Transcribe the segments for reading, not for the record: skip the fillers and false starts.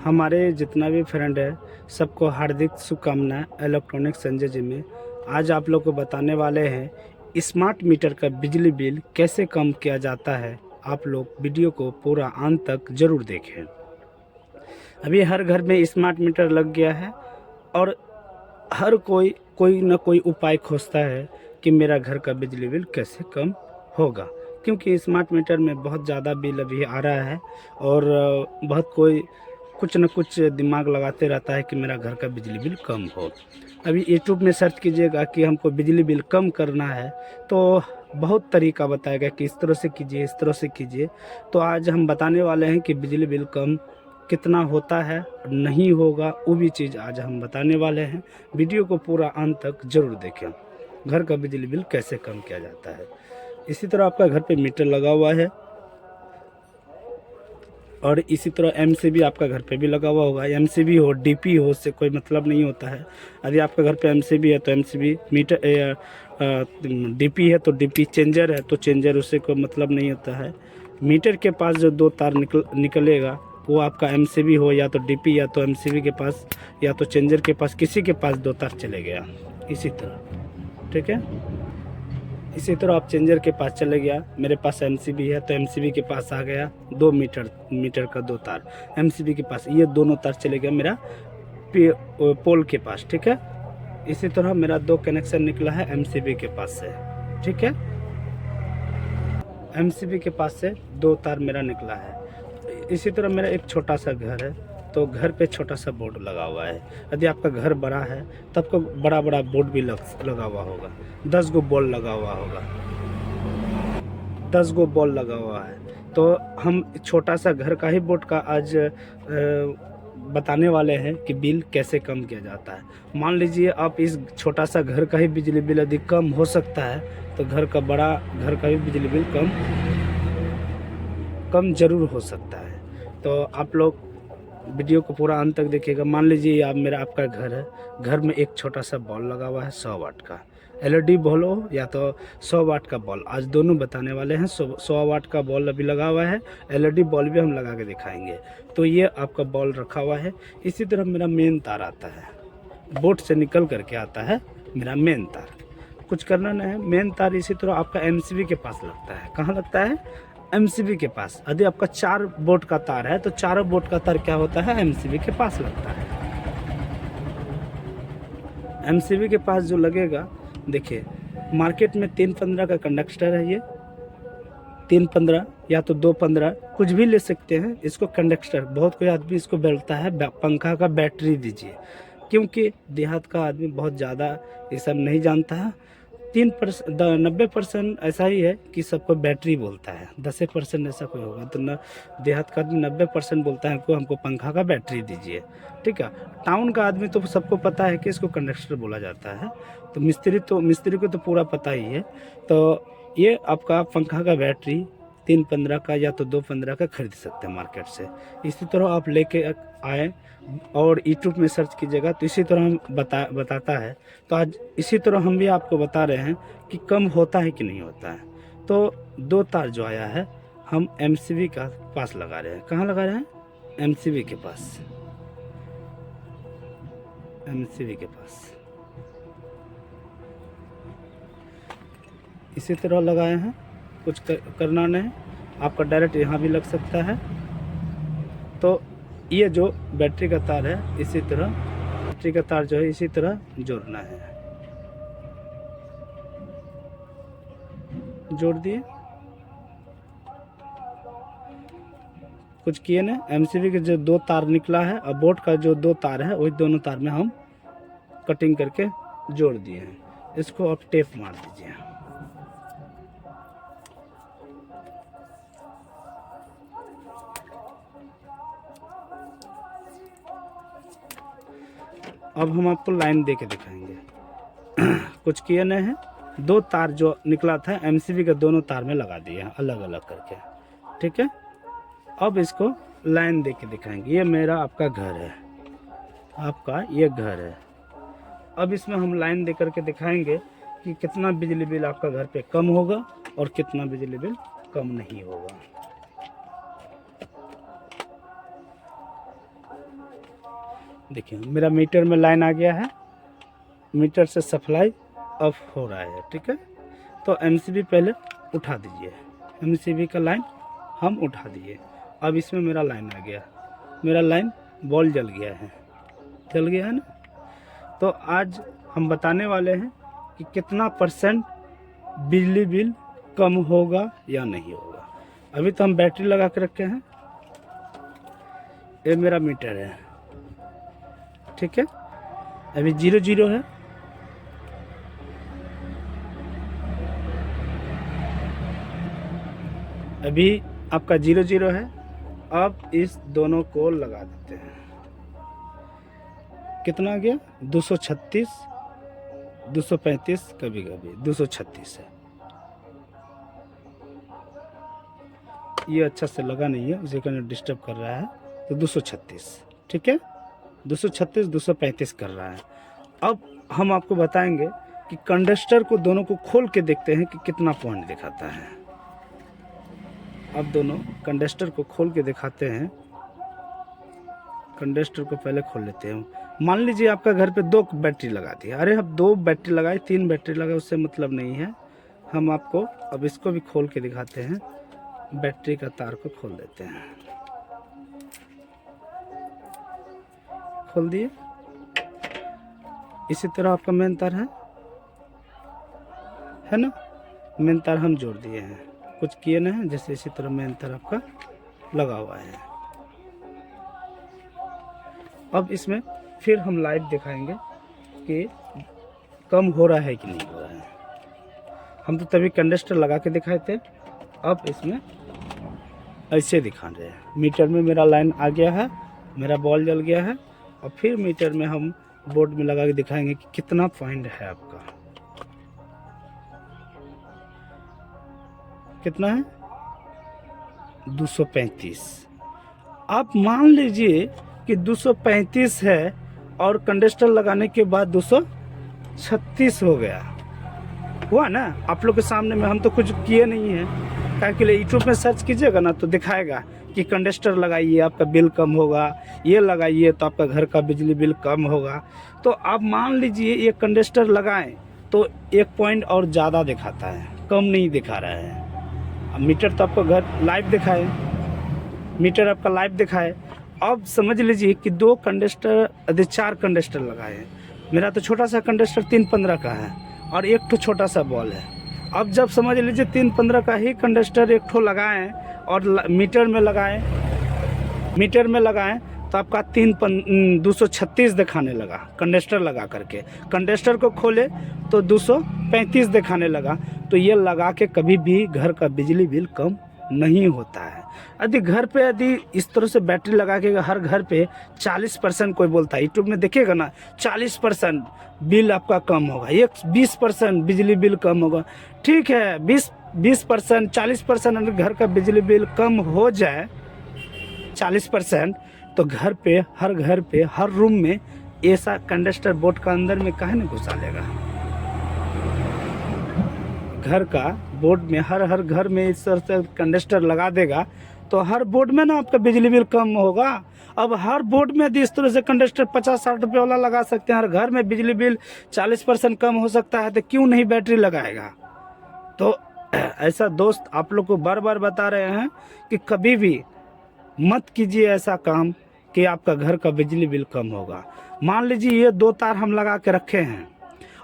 हमारे जितना भी फ्रेंड है सबको हार्दिक शुभकामनाएं इलेक्ट्रॉनिक संजय जी में। आज आप लोग को बताने वाले हैं स्मार्ट मीटर का बिजली बिल कैसे कम किया जाता है। आप लोग वीडियो को पूरा अंत तक जरूर देखें। अभी हर घर में स्मार्ट मीटर लग गया है और हर कोई न कोई उपाय खोजता है कि मेरा घर का बिजली बिल कैसे कम होगा, क्योंकि स्मार्ट मीटर में बहुत ज़्यादा बिल अभी आ रहा है और बहुत कोई कुछ न कुछ दिमाग लगाते रहता है कि मेरा घर का बिजली बिल कम हो। अभी यूट्यूब में सर्च कीजिएगा कि हमको बिजली बिल कम करना है तो बहुत तरीका बताएगा कि इस तरह से कीजिए, इस तरह से कीजिए। तो आज हम बताने वाले हैं कि बिजली बिल कम कितना होता है, नहीं होगा, वो भी चीज़ आज हम बताने वाले हैं। वीडियो को पूरा अंत तक जरूर देखें। घर का बिजली बिल कैसे कम किया जाता है। इसी तरह आपका घर पे मीटर लगा हुआ है और इसी तरह एमसीबी आपका घर पे भी लगा हुआ होगा। एमसीबी हो डीपी हो उससे कोई मतलब नहीं होता है। यदि आपका घर पे एमसीबी है तो एमसीबी मीटर, डीपी है तो डीपी, चेंजर है तो चेंजर, उससे कोई मतलब नहीं होता है। मीटर के पास जो दो तार निकलेगा वो आपका एमसीबी हो या तो डीपी या तो एमसीबी के पास या तो चेंजर के पास, किसी के पास दो तार चले गया इसी तरह। ठीक है, इसी तरह आप चेंजर के पास चले गया, मेरे पास एमसीबी है तो एमसीबी के पास आ गया दो मीटर का दो तार, एमसीबी के पास ये दोनों तार चले गया मेरा पोल के पास। ठीक है, इसी तरह मेरा दो कनेक्शन निकला है एमसीबी के पास से। ठीक है, एमसीबी के पास से दो तार मेरा निकला है। इसी तरह मेरा एक छोटा सा घर है तो घर पे छोटा सा बोर्ड लगा हुआ है। यदि आपका घर बड़ा है तो आपको बड़ा बड़ा बोर्ड भी लगा हुआ होगा। 10 गो बॉल लगा हुआ होगा, 10 गो बॉल लगा हुआ है। तो हम छोटा सा घर का ही बोर्ड का आज बताने वाले हैं कि बिल कैसे कम किया जाता है। मान लीजिए आप इस छोटा सा घर का ही बिजली बिल यदि कम हो सकता है तो घर का भी बिजली बिल कम जरूर हो सकता है। तो आप लोग वीडियो को पूरा अंत तक देखिएगा। मान लीजिए आपका घर है, घर में एक छोटा सा बॉल लगा हुआ है 100 वाट का, एलईडी बॉल हो या तो 100 वाट का बॉल, आज दोनों बताने वाले हैं। 100 वाट का बॉल अभी लगा हुआ है, एलईडी बॉल भी हम लगा के दिखाएंगे। तो ये आपका बॉल रखा हुआ है। इसी तरह मेरा मेन तार आता है, बोर्ड से निकल करके आता है मेरा मेन तार। कुछ करना नहीं है, मेन तार इसी तरह आपका एमसीबी के पास लगता है। कहाँ लगता है? एमसीबी के पास। यदि आपका 4 बोर्ड का तार है तो चारों बोर्ड का तार क्या होता है? एमसीबी के पास लगता है। एमसीबी के पास जो लगेगा, देखिए मार्केट में 315 का कंडक्टर है, ये 315 या तो 215 कुछ भी ले सकते हैं इसको कंडक्टर। बहुत कोई आदमी इसको बोलता है पंखा का बैटरी दीजिए, क्योंकि देहात का आदमी बहुत ज़्यादा ये सब नहीं जानता है। 90% ऐसा ही है कि सबको बैटरी बोलता है, 10% ऐसा कोई होगा तो न देहात का आदमी 90% बोलता है कि हमको पंखा का बैटरी दीजिए। ठीक है, टाउन का आदमी तो सबको पता है कि इसको कंडक्टर बोला जाता है। तो मिस्त्री को तो पूरा पता ही है। तो ये आपका पंखा का बैटरी 315 का या तो 215 का खरीद सकते हैं मार्केट से। इसी तरह आप लेके आए और यूट्यूब में सर्च कीजिएगा तो इसी तरह हम बताता है। तो आज इसी तरह हम भी आपको बता रहे हैं कि कम होता है कि नहीं होता है। तो दो तार जो आया है हम एमसीबी का पास लगा रहे हैं। कहाँ लगा रहे हैं? एमसीबी के पास, एमसीबी के पास इसी तरह लगाए हैं। कुछ करना नहीं, आपका डायरेक्ट यहाँ भी लग सकता है। तो ये जो बैटरी का तार है इसी तरह बैटरी का तार जो है इसी तरह जोड़ना है। जोड़ दिए, कुछ किए ना। एमसीबी के जो दो तार निकला है और बोर्ड का जो दो तार है वही दोनों तार में हम कटिंग करके जोड़ दिए हैं। इसको आप टेप मार दीजिए। अब हम आपको लाइन दे के दिखाएंगे। कुछ किए नहीं है, दो तार जो निकला था एमसीबी के दोनों तार में लगा दिए हैं अलग अलग करके। ठीक है, अब इसको लाइन दे के दिखाएंगे। ये मेरा आपका घर है, आपका ये घर है। अब इसमें हम लाइन दे करके दिखाएंगे कि कितना बिजली बिल आपका घर पे कम होगा और कितना बिजली बिल कम नहीं होगा। देखिए मेरा मीटर में लाइन आ गया है, मीटर से सप्लाई ऑफ हो रहा है, ठीक है। तो एमसीबी पहले उठा दीजिए, एमसीबी का लाइन हम उठा दिए। अब इसमें मेरा लाइन आ गया, मेरा लाइन बॉल जल गया है ना। तो आज हम बताने वाले हैं कि कितना परसेंट बिजली बिल कम होगा या नहीं होगा। अभी तो हम बैटरी लगा के रखे हैं, ये मेरा मीटर है, ठीक है। अभी 0 है, अभी आपका 0 है। अब इस दोनों को लगा देते हैं, कितना आ गया 236, 235, कभी कभी 236 है। ये अच्छा से लगा नहीं है, उसी कारण डिस्टर्ब कर रहा है। तो 236, ठीक है, 236, 235 कर रहा है। अब हम आपको बताएंगे कि कंडक्टर को दोनों को खोल के देखते हैं कि कितना पॉइंट दिखाता है। अब दोनों कंडक्टर को खोल के दिखाते हैं। कंडक्टर को पहले खोल लेते हैं। मान लीजिए आपका घर पे 2 बैटरी लगा दी, अरे अब 2 बैटरी लगाए, 3 बैटरी लगाए, उससे मतलब नहीं है। हम आपको अब इसको भी खोल के दिखाते हैं। बैटरी का तार को खोल देते हैं, खोल दिए। इसी तरह आपका मेन तार है ना, मेन तार हम जोड़ दिए हैं, कुछ किए नहीं है। जैसे इसी तरह मेन तार आपका लगा हुआ है। अब इसमें फिर हम लाइव दिखाएंगे कि कम हो रहा है कि नहीं हो रहा है। हम तो तभी कंडक्टर लगा के दिखाए थे, अब इसमें ऐसे दिखा रहे हैं। मीटर में मेरा लाइन आ गया है, मेरा बॉल जल गया है। और फिर मीटर में हम बोर्ड में लगा के दिखाएंगे कि कितना पॉइंट है आपका, कितना है 235। आप मान लीजिए कि 235 है और कंडक्टर लगाने के बाद 236 हो गया, हुआ ना। आप लोग के सामने में, हम तो कुछ किए नहीं है। क्या के लिए यूट्यूब में सर्च कीजिएगा ना तो दिखाएगा कि कंडक्टर लगाइए आपका बिल कम होगा, ये लगाइए तो आपका घर का बिजली बिल कम होगा। तो आप मान लीजिए ये कंडक्टर लगाएं तो 1 पॉइंट और ज़्यादा दिखाता है, कम नहीं दिखा रहा है। अब मीटर तो आपको घर लाइव दिखाए, मीटर आपका लाइव दिखाए। अब समझ लीजिए कि 2 कंडक्टर यदि 4 कंडक्टर लगाए हैं, मेरा तो छोटा सा कंडक्टर 315 का है और एक ठो छोटा सा बॉल है। अब जब समझ लीजिए 315 का ही कंडक्टर एक ठो लगाएं और मीटर में लगाएं तो आपका 236 दिखाने लगा कंडक्टर लगा करके। कंडक्टर को खोले तो 235 दिखाने लगा। तो ये लगा के कभी भी घर का बिजली बिल कम नहीं होता है। यदि घर पे यदि इस तरह से बैटरी लगा के हर घर पे 40% कोई बोलता है, यूट्यूब में देखिएगा ना 40% बिल आपका कम होगा, ये 20% बिजली बिल कम होगा। ठीक है, 20% 40% घर का बिजली बिल कम हो जाए 40%, तो घर पे हर रूम में ऐसा कंडक्टर बोर्ड का अंदर में काहे नहीं घुसा लेगा। घर का बोर्ड में हर घर में इस तरह से कंडक्टर लगा देगा तो हर बोर्ड में ना आपका बिजली बिल कम होगा। अब हर बोर्ड में यदि इस तरह से कंडक्टर 50-60 रुपये वाला लगा सकते हैं, हर घर में बिजली बिल 40% कम हो सकता है, तो क्यों नहीं बैटरी लगाएगा। तो ऐसा दोस्त आप लोग को बार बार बता रहे हैं कि कभी भी मत कीजिए ऐसा काम कि आपका घर का बिजली बिल कम होगा। मान लीजिए ये 2 तार हम लगा के रखे हैं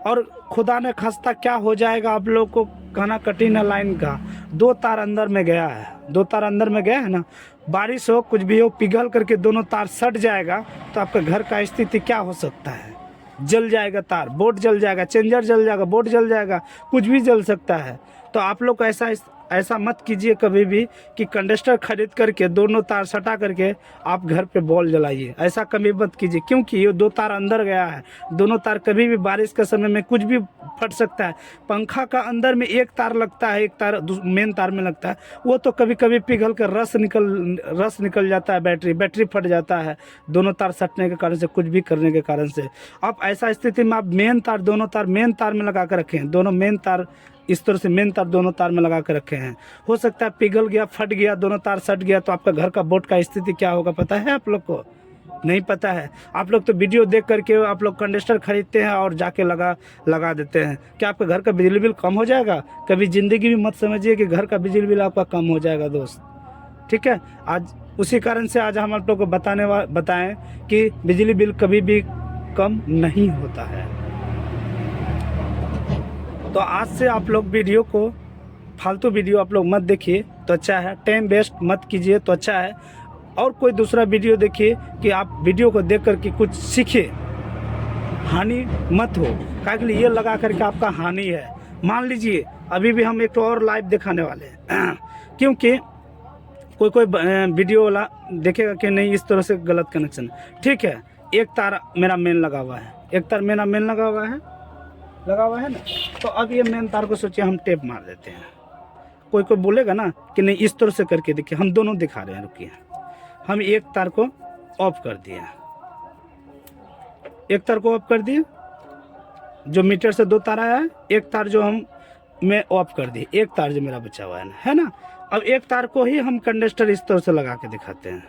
और खुदा ने खास्ता क्या हो जाएगा आप लोग को कहना कठिन है। लाइन का 2 तार अंदर में गया है, 2 तार अंदर में गया है ना, बारिश हो कुछ भी हो पिघल करके दोनों तार सट जाएगा तो आपका घर का स्थिति क्या हो सकता है। जल जाएगा तार, बोर्ड जल जाएगा, चेंजर जल जाएगा, बोर्ड जल जाएगा, कुछ भी जल सकता है। तो आप लोग को ऐसा मत कीजिए कभी भी कि कंडक्टर खरीद करके दोनों तार सटा करके आप घर पे बॉल जलाइए, ऐसा कभी मत कीजिए। क्योंकि ये 2 तार अंदर गया है, दोनों तार कभी भी बारिश के समय में कुछ भी फट सकता है। पंखा का अंदर में एक तार लगता है, एक तार मेन तार में लगता है, वो तो कभी कभी पिघल कर रस निकल जाता है, बैटरी फट जाता है दोनों तार सटने के कारण से, कुछ भी करने के कारण से। आप ऐसा स्थिति में आप दोनों तार मेन तार में लगा कर रखें, दोनों मेन तार इस तरह से मेन तार दोनों तार में लगा के रखे हैं। हो सकता है पिघल गया, फट गया, दोनों तार सट गया तो आपका घर का बोर्ड का स्थिति क्या होगा पता है आप लोग को। नहीं पता है। आप लोग तो वीडियो देख करके आप लोग कंडक्टर खरीदते हैं और जाके लगा देते हैं। क्या आपका घर का बिजली बिल कम हो जाएगा? कभी ज़िंदगी भी मत समझिए कि घर का बिजली बिल आपका कम हो जाएगा दोस्त, ठीक है। आज उसी कारण से आज हम आप लोग को बताएं कि बिजली बिल कभी भी कम नहीं होता है। तो आज से आप लोग वीडियो को, फालतू वीडियो आप लोग मत देखिए तो अच्छा है, टाइम वेस्ट मत कीजिए तो अच्छा है। और कोई दूसरा वीडियो देखिए कि आप वीडियो को देख करके कुछ सीखिए, हानि मत हो। क्या के लिए ये लगा करके आपका हानि है। मान लीजिए अभी भी हम एक तो और लाइव दिखाने वाले हैं क्योंकि कोई वीडियो वाला देखेगा कि नहीं इस तरह से गलत कनेक्शन, ठीक है। एक तार मेरा मेन लगा हुआ है, एक तार मेरा मेन लगा हुआ है ना। तो अब ये मेन तार को सोचिए हम टेप मार देते हैं। कोई बोलेगा ना कि नहीं इस तरह से करके देखिए, हम दोनों दिखा रहे हैं, रुकिए। हम एक तार को ऑफ कर दिए, एक तार को ऑफ कर दिए, जो मीटर से 2 तार आया है, एक तार जो मैं ऑफ कर दिए, एक तार जो मेरा बचा हुआ है ना। अब एक तार को ही हम कंडक्टर इस तरह से लगा के दिखाते हैं,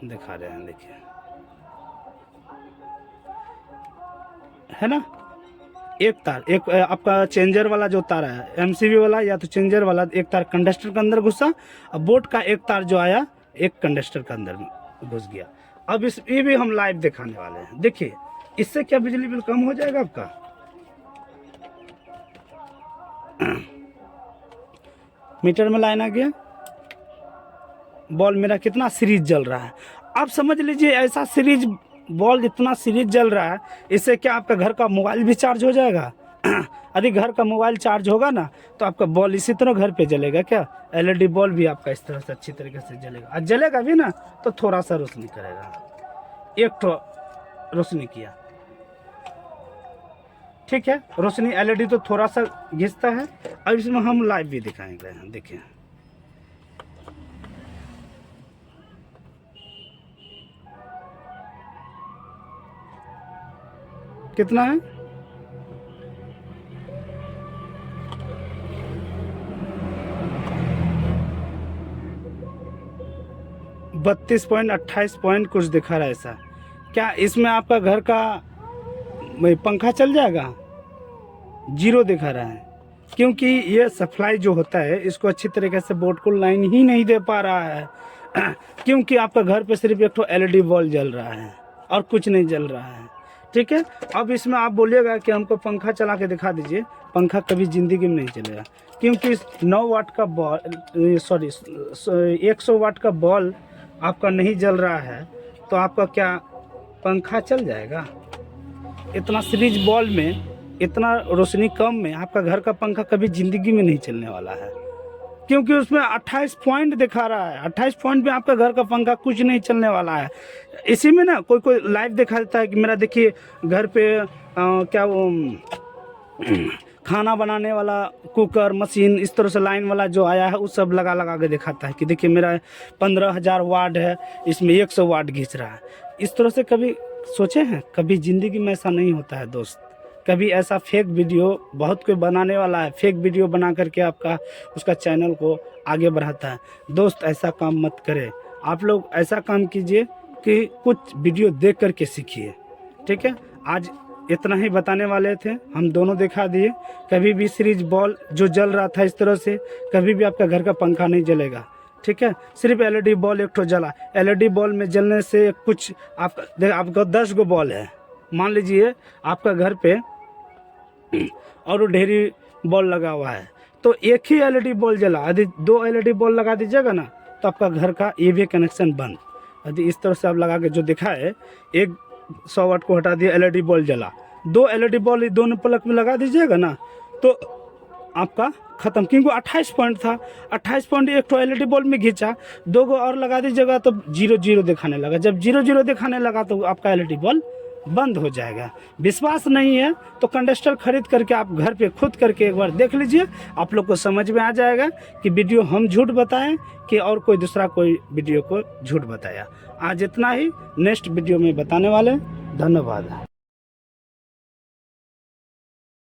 दिखा रहे हैं, देखिए, है ना। एक तार, एक आपका चेंजर वाला जो तार है, एमसीबी वाला या तो चेंजर वाला, एक तार कंडक्टर के अंदर घुसा, अब बोर्ड का एक तार जो आया एक कंडक्टर के अंदर घुस गया। अब ये भी हम लाइव दिखाने वाले हैं। देखिए इससे क्या बिजली बिल कम हो जाएगा आपका। मीटर में लाइन आ गया, बॉल मेरा कितना सीरीज जल रहा है। आप समझ लीजिए ऐसा सीरीज बॉल इतना सीरीज जल रहा है, इससे क्या आपका घर का मोबाइल भी चार्ज हो जाएगा। यदि घर का मोबाइल चार्ज होगा ना तो आपका बॉल इसी तरह घर पे जलेगा। क्या एलईडी बॉल भी आपका इस तरह से अच्छी तरीके से जलेगा, और जलेगा भी ना तो थोड़ा सा रोशनी करेगा। एक तो रोशनी किया, ठीक है, रोशनी एलईडी तो थोड़ा सा घिसता है। अब इसमें हम लाइव भी दिखाएंगे, देखिए कितना है, 32.28 पॉइंट कुछ दिखा रहा है ऐसा। क्या इसमें आपका घर का पंखा चल जाएगा? 0 दिखा रहा है, क्योंकि ये सप्लाई जो होता है इसको अच्छी तरीके से बोर्ड को लाइन ही नहीं दे पा रहा है। क्योंकि आपका घर पे सिर्फ एक तो एलईडी बल्ब जल रहा है और कुछ नहीं जल रहा है, ठीक है। अब इसमें आप बोलिएगा कि हमको पंखा चला के दिखा दीजिए, पंखा कभी ज़िंदगी में नहीं चलेगा, क्योंकि 9 वाट का बॉल 100 वाट का बॉल आपका नहीं जल रहा है तो आपका क्या पंखा चल जाएगा? इतना सीरीज बॉल में, इतना रोशनी कम में आपका घर का पंखा कभी ज़िंदगी में नहीं चलने वाला है, क्योंकि उसमें 28 पॉइंट दिखा रहा है। 28 पॉइंट में आपका घर का पंखा कुछ नहीं चलने वाला है। इसी में ना कोई लाइव दिखा देता है कि मेरा देखिए घर पे क्या वो खाना बनाने वाला कुकर मशीन इस तरह से लाइन वाला जो आया है वो सब लगा के दिखाता है कि देखिए मेरा 15,000 वाट है, इसमें 100 वाट घिंच रहा है। इस तरह से कभी सोचे हैं? कभी ज़िंदगी में ऐसा नहीं होता है दोस्त। कभी ऐसा फेक वीडियो बहुत कोई बनाने वाला है, फेक वीडियो बना करके आपका उसका चैनल को आगे बढ़ाता है। दोस्त ऐसा काम मत करें। आप लोग ऐसा काम कीजिए कि कुछ वीडियो देख करके सीखिए, ठीक है। आज इतना ही बताने वाले थे, हम दोनों दिखा दिए। कभी भी सीरीज बॉल जो जल रहा था इस तरह से, कभी भी आपका घर का पंखा नहीं जलेगा, ठीक है। सिर्फ एलईडी बॉल एक ठो जला। एलईडी बॉल में जलने से कुछ आपका 10 गो बॉल है, मान लीजिए आपका घर पे और ढेरी बॉल लगा हुआ है, तो एक ही एलईडी बॉल जला। यदि 2 एलईडी बॉल लगा दीजिएगा ना तो आपका घर का ये भी कनेक्शन बंद। यदि इस तरह से आप लगा के जो दिखा है, एक 100 वाट को हटा दिया, एलईडी बॉल जला, 2 एलईडी बॉल दोनों प्लग में लगा दीजिएगा ना तो आपका ख़त्म। क्योंकि 28 पॉइंट था, 28 पॉइंट एक तो एलईडी बॉल में घिंचा, 2 गो और लगा दीजिएगा तो 0 दिखाने लगा। जब 0 दिखाने लगा तो आपका एलईडी बॉल बंद हो जाएगा। विश्वास नहीं है तो कंडक्टर खरीद करके आप घर पे खुद करके एक बार देख लीजिए, आप लोग को समझ में आ जाएगा कि वीडियो हम झूठ बताएं कि और कोई दूसरा कोई वीडियो को झूठ बताया। आज इतना ही, नेक्स्ट वीडियो में बताने वाले। धन्यवाद।